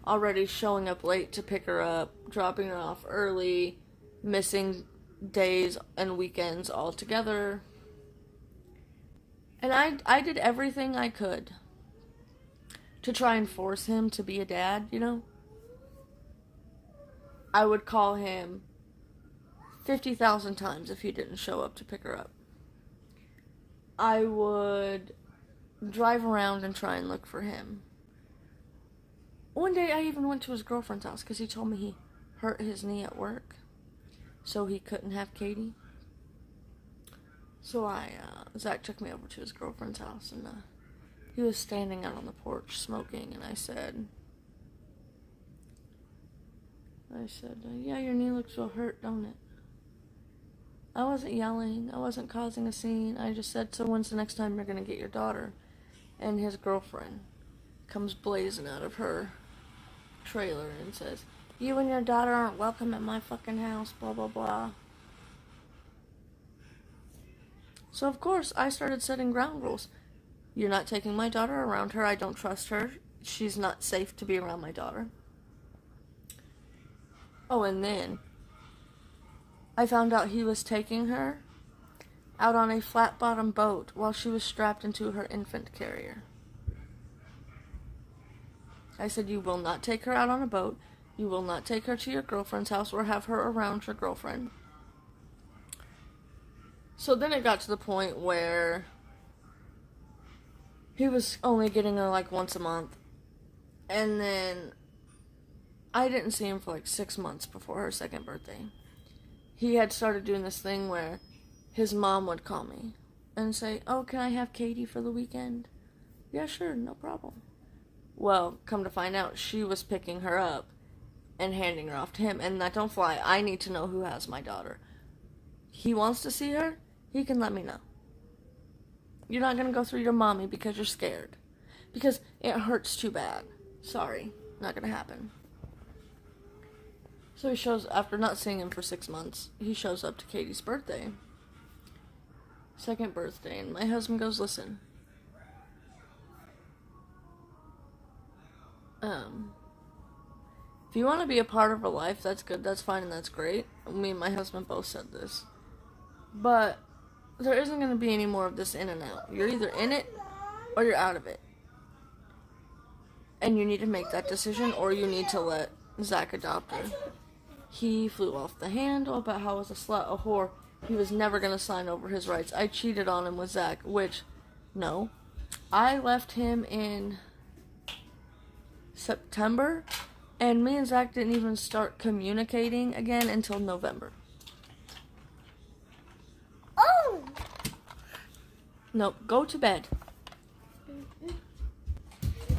already showing up late to pick her up, dropping her off early, missing days and weekends altogether. And I did everything I could to try and force him to be a dad, I would call him 50,000 times if he didn't show up to pick her up. I would drive around and try and look for him. One day I even went to his girlfriend's house because he told me he hurt his knee at work, so he couldn't have Katie. So Zach took me over to his girlfriend's house, and he was standing out on the porch smoking, and I said, yeah, your knee looks real hurt, don't it? I wasn't yelling. I wasn't causing a scene. I just said, so when's the next time you're going to get your daughter? And his girlfriend comes blazing out of her trailer and says, you and your daughter aren't welcome at my fucking house, blah, blah, blah. So, of course, I started setting ground rules. You're not taking my daughter around her. I don't trust her. She's not safe to be around my daughter. Oh, and then I found out he was taking her out on a flat-bottom boat while she was strapped into her infant carrier. I said, you will not take her out on a boat. You will not take her to your girlfriend's house or have her around your girlfriend. So then it got to the point where he was only getting her once a month. And then I didn't see him for 6 months before her second birthday. He had started doing this thing where his mom would call me and say, oh, can I have Katie for the weekend? Yeah, sure, no problem. Well, come to find out, she was picking her up and handing her off to him. And don't fly, I need to know who has my daughter. He wants to see her, he can let me know. You're not going to go through your mommy because you're scared. Because it hurts too bad. Sorry, not going to happen. So he shows, after not seeing him for 6 months, he shows up to Katie's birthday. Second birthday, and my husband goes, listen, if you want to be a part of her life, that's good, that's fine, and that's great. Me and my husband both said this. But there isn't going to be any more of this in and out. You're either in it, or you're out of it. And you need to make that decision, or you need to let Zach adopt her. He flew off the handle about how I was a slut, a whore. He was never going to sign over his rights. I cheated on him with Zach, which, no. I left him in September, and me and Zach didn't even start communicating again until November. Oh! Nope, go to bed.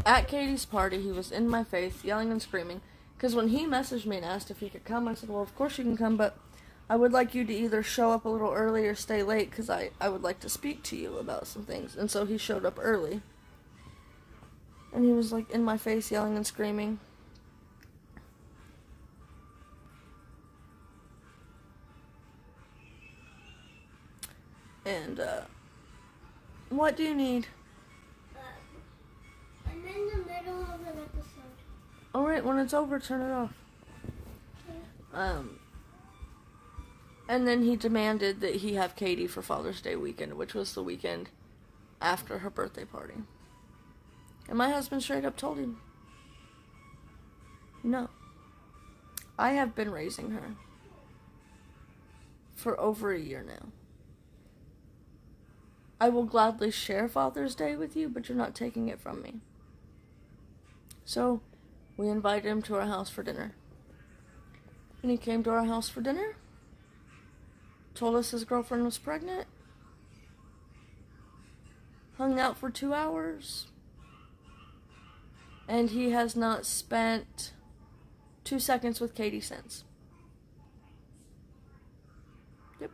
At Katie's party, he was in my face, yelling and screaming. Because when he messaged me and asked if he could come, I said, well, of course you can come, but I would like you to either show up a little early or stay late, because I would like to speak to you about some things. And so he showed up early. And he was, in my face, yelling and screaming. And, what do you need? I'm in the middle of an episode. Alright, when it's over, turn it off. And then he demanded that he have Katie for Father's Day weekend, which was the weekend after her birthday party. And my husband straight up told him, no. I have been raising her for over a year now. I will gladly share Father's Day with you, but you're not taking it from me. So, we invited him to our house for dinner. And he came to our house for dinner, told us his girlfriend was pregnant, hung out for 2 hours, and he has not spent 2 seconds with Katie since. Yep.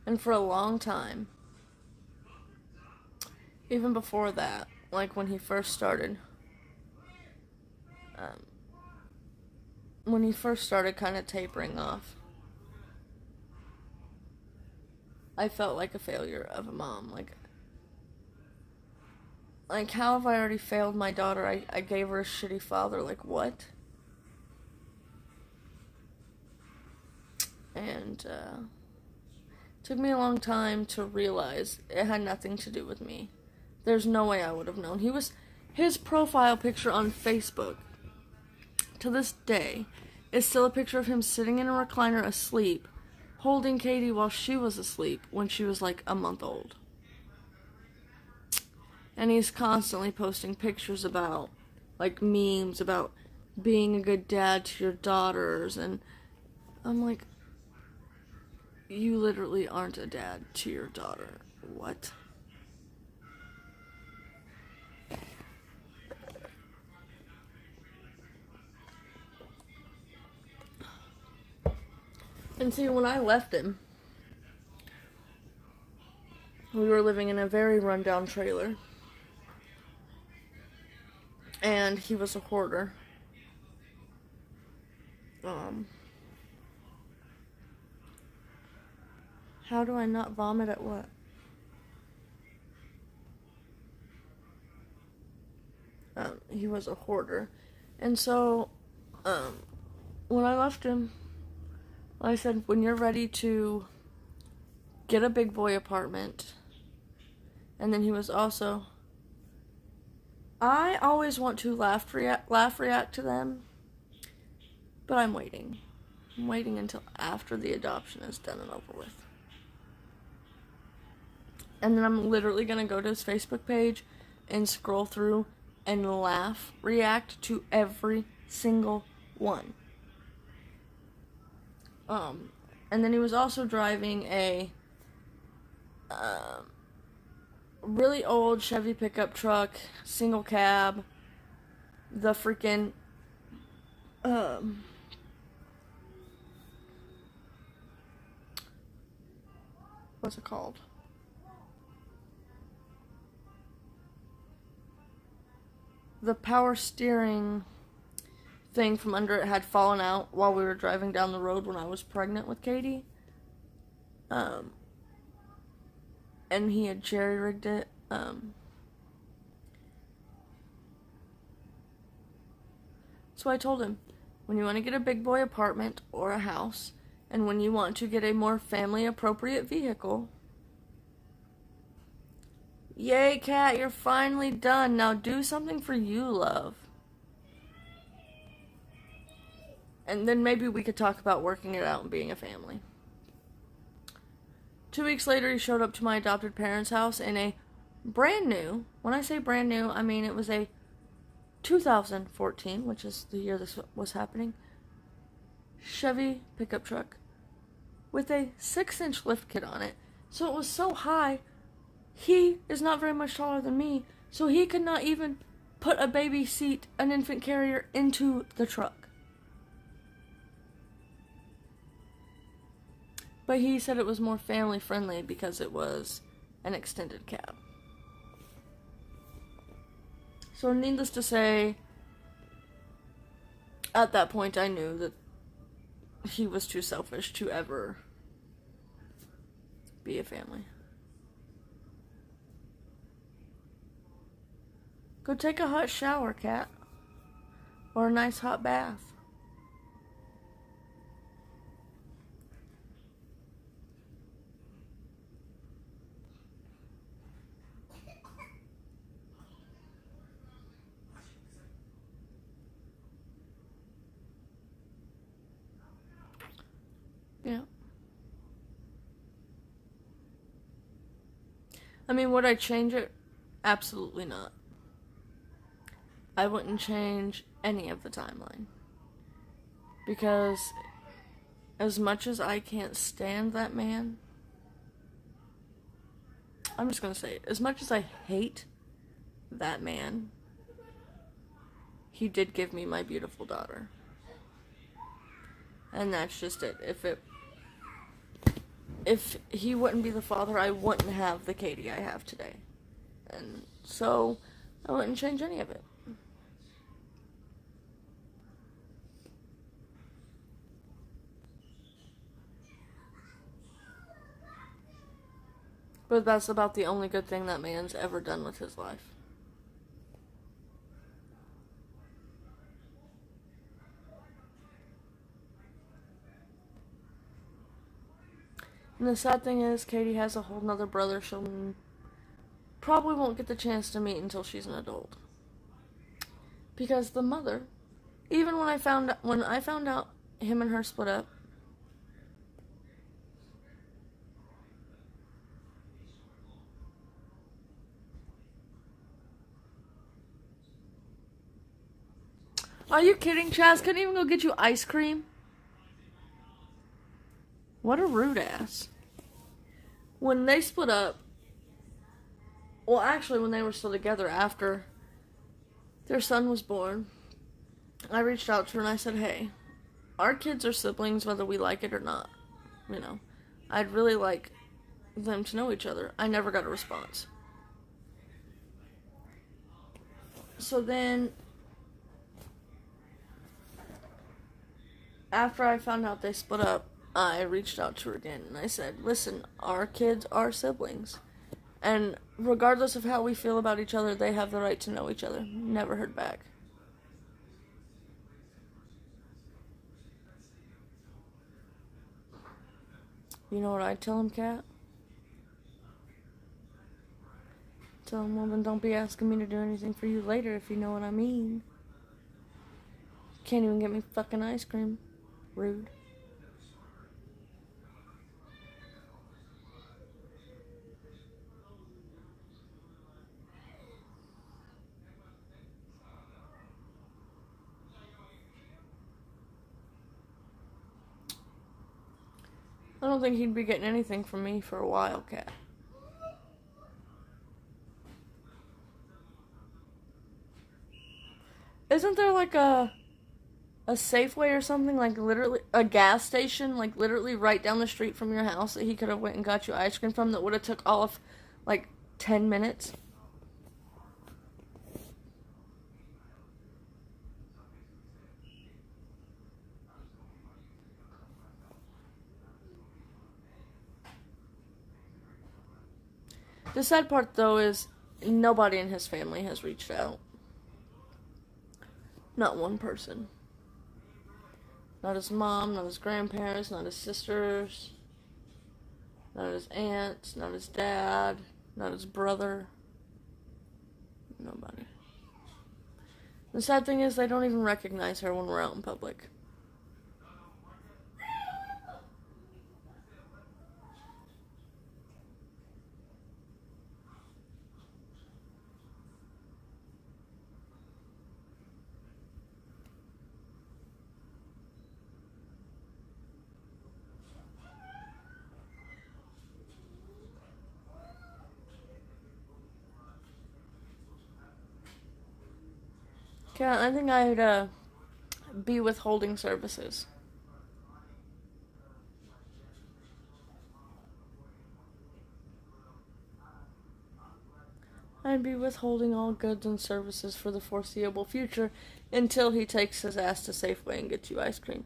And for a long time, even before that, like when he first started kind of tapering off, I felt like a failure of a mom. Like how have I already failed my daughter? I gave her a shitty father. Like, what? And it took me a long time to realize it had nothing to do with me. There's no way I would have known. His profile picture on Facebook, to this day, is still a picture of him sitting in a recliner asleep, holding Katie while she was asleep when she was like a month old. And he's constantly posting pictures about, like, memes about being a good dad to your daughters, and I'm like, you literally aren't a dad to your daughter. What? And see, when I left him, we were living in a very rundown trailer. And he was a hoarder. How do I not vomit at what? He was a hoarder. And so, when I left him, I said, when you're ready to get a big boy apartment. And then he was also, I always want to laugh react to them, but I'm waiting. I'm waiting until after the adoption is done and over with. And then I'm literally going to go to his Facebook page and scroll through and react to every single one. And then he was also driving a really old Chevy pickup truck, single cab, the freaking what's it called? The power steering thing from under it had fallen out while we were driving down the road when I was pregnant with Katie. And he had jerry-rigged it. So I told him, when you want to get a big boy apartment or a house, and when you want to get a more family-appropriate vehicle, yay, Kat, you're finally done. Now do something for you, love. And then maybe we could talk about working it out and being a family. 2 weeks later, he showed up to my adopted parents' house in a brand new, when I say brand new, I mean it was a 2014, which is the year this was happening, Chevy pickup truck with a 6-inch lift kit on it. So it was so high, he is not very much taller than me, so he could not even put a baby seat, an infant carrier, into the truck. But he said it was more family friendly because it was an extended cab. So needless to say, at that point I knew that he was too selfish to ever be a family. Go take a hot shower, Cat. Or a nice hot bath. Yeah. I mean, would I change it? Absolutely not. I wouldn't change any of the timeline. Because as much as I can't stand that man, I'm just gonna say it. As much as I hate that man, he did give me my beautiful daughter. And that's just it. If he wouldn't be the father, I wouldn't have the Katie I have today. And so, I wouldn't change any of it. But that's about the only good thing that man's ever done with his life. And the sad thing is, Katie has a whole nother brother she'll probably won't get the chance to meet until she's an adult. Because the mother, even when I found out him and her split up, are you kidding, Chaz? Couldn't even go get you ice cream? What a rude ass. When they split up, well, actually, when they were still together after their son was born, I reached out to her and I said, hey, our kids are siblings whether we like it or not. You know, I'd really like them to know each other. I never got a response. So then, after I found out they split up, I reached out to her again and I said, listen, our kids are siblings. And regardless of how we feel about each other, they have the right to know each other. Never heard back. You know what I'd tell him, Kat? Tell him, well, then don't be asking me to do anything for you later, if you know what I mean. Can't even get me fucking ice cream. Rude. I don't think he'd be getting anything from me for a while, Kat. Isn't there like a Safeway or something, like literally a gas station, like literally right down the street from your house that he could have went and got you ice cream from that would have took all of like 10 minutes? The sad part, though, is nobody in his family has reached out. Not one person. Not his mom, not his grandparents, not his sisters, not his aunts, not his dad, not his brother. Nobody. The sad thing is they don't even recognize her when we're out in public. Kat, I think I'd be withholding services. I'd be withholding all goods and services for the foreseeable future until he takes his ass to Safeway and gets you ice cream.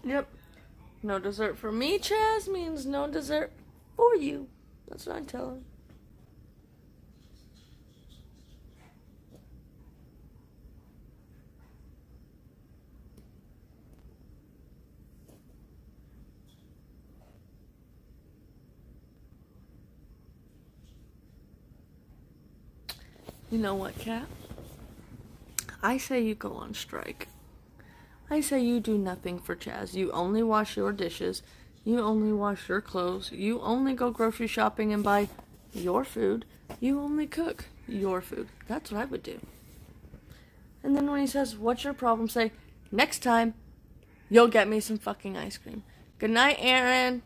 Yep. No dessert for me, Chaz, means no dessert for you. That's what I tell him. You know what, Kat? I say you go on strike. I say you do nothing for Chaz. You only wash your dishes. You only wash your clothes. You only go grocery shopping and buy your food. You only cook your food. That's what I would do. And then when he says, what's your problem? Say, next time, you'll get me some fucking ice cream. Good night, Aaron.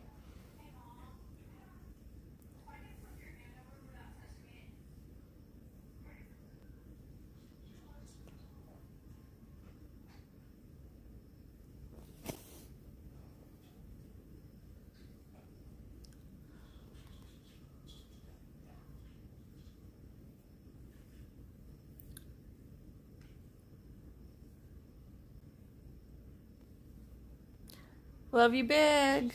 Love you big.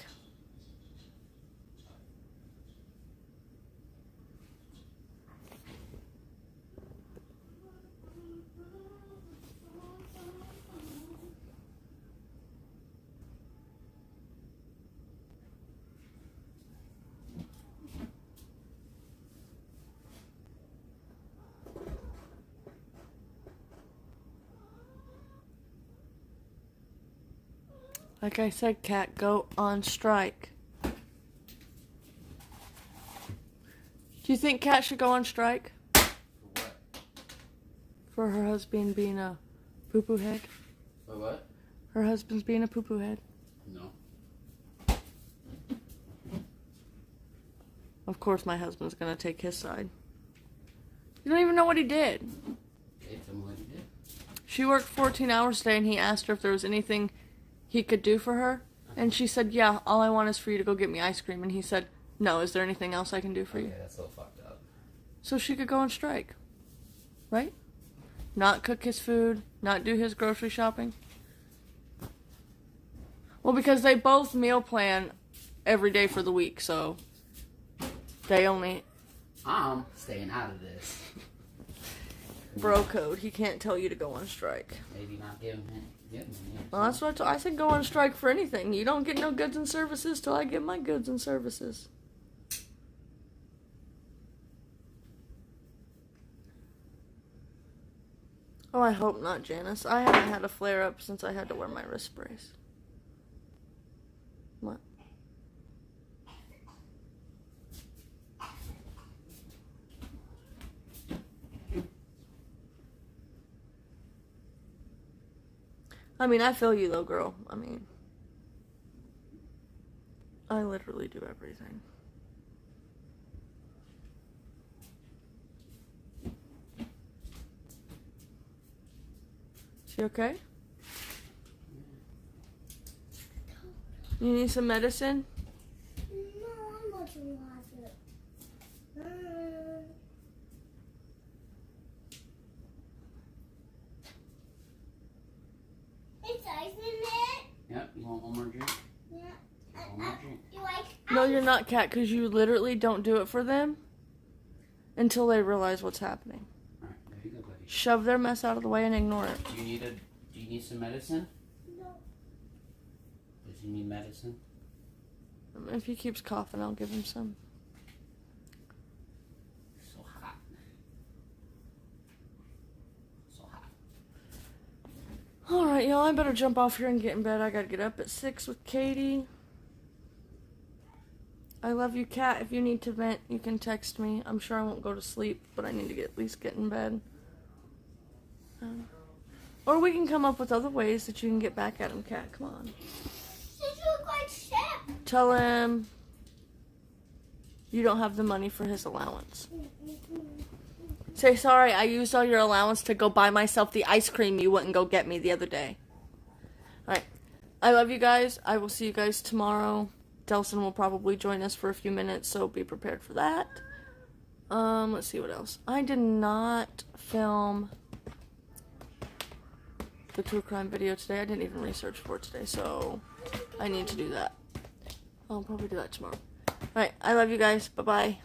Like I said, Kat, go on strike. Do you think Kat should go on strike? For what? For her husband being a poo-poo head? For what? Her husband's being a poo-poo head. No. Of course my husband's gonna take his side. You don't even know what he did. Hey, tell me what you did. She worked 14 hours today and he asked her if there was anything he could do for her. And she said, yeah, all I want is for you to go get me ice cream. And he said, no, is there anything else I can do for you? Okay, that's so fucked up. So she could go on strike. Right? Not cook his food, not do his grocery shopping. Well, because they both meal plan every day for the week, so they only... I'm staying out of this. Bro code. He can't tell you to go on strike. Maybe not give him any. Well, that's what I said. Go on strike for anything. You don't get no goods and services till I get my goods and services. Oh, I hope not, Janice. I haven't had a flare-up since I had to wear my wrist brace. What? I mean, I feel you though, girl. I mean, I literally do everything. She okay? You need some medicine? No, I'm going to watch it. It's ice in it. Yep, you want one more drink? Yeah. One more drink. You like No, ice? you're not, Kat, because you literally don't do it for them until they realize what's happening. Alright, there you go, buddy. Shove their mess out of the way and ignore it. Do you need some medicine? No. Does he need medicine? If he keeps coughing, I'll give him some. So hot. So hot. Alright, y'all, I better jump off here and get in bed. I gotta get up at 6 with Katie. I love you, Kat. If you need to vent, you can text me. I'm sure I won't go to sleep, but I need to at least get in bed. Or we can come up with other ways that you can get back at him, Kat. Come on. Did you look like Shep? Tell him you don't have the money for his allowance. Say, sorry, I used all your allowance to go buy myself the ice cream you wouldn't go get me the other day. Alright. I love you guys. I will see you guys tomorrow. Delson will probably join us for a few minutes, so be prepared for that. Let's see what else. I did not film the true crime video today. I didn't even research for it today, so I need to do that. I'll probably do that tomorrow. Alright, I love you guys. Bye-bye.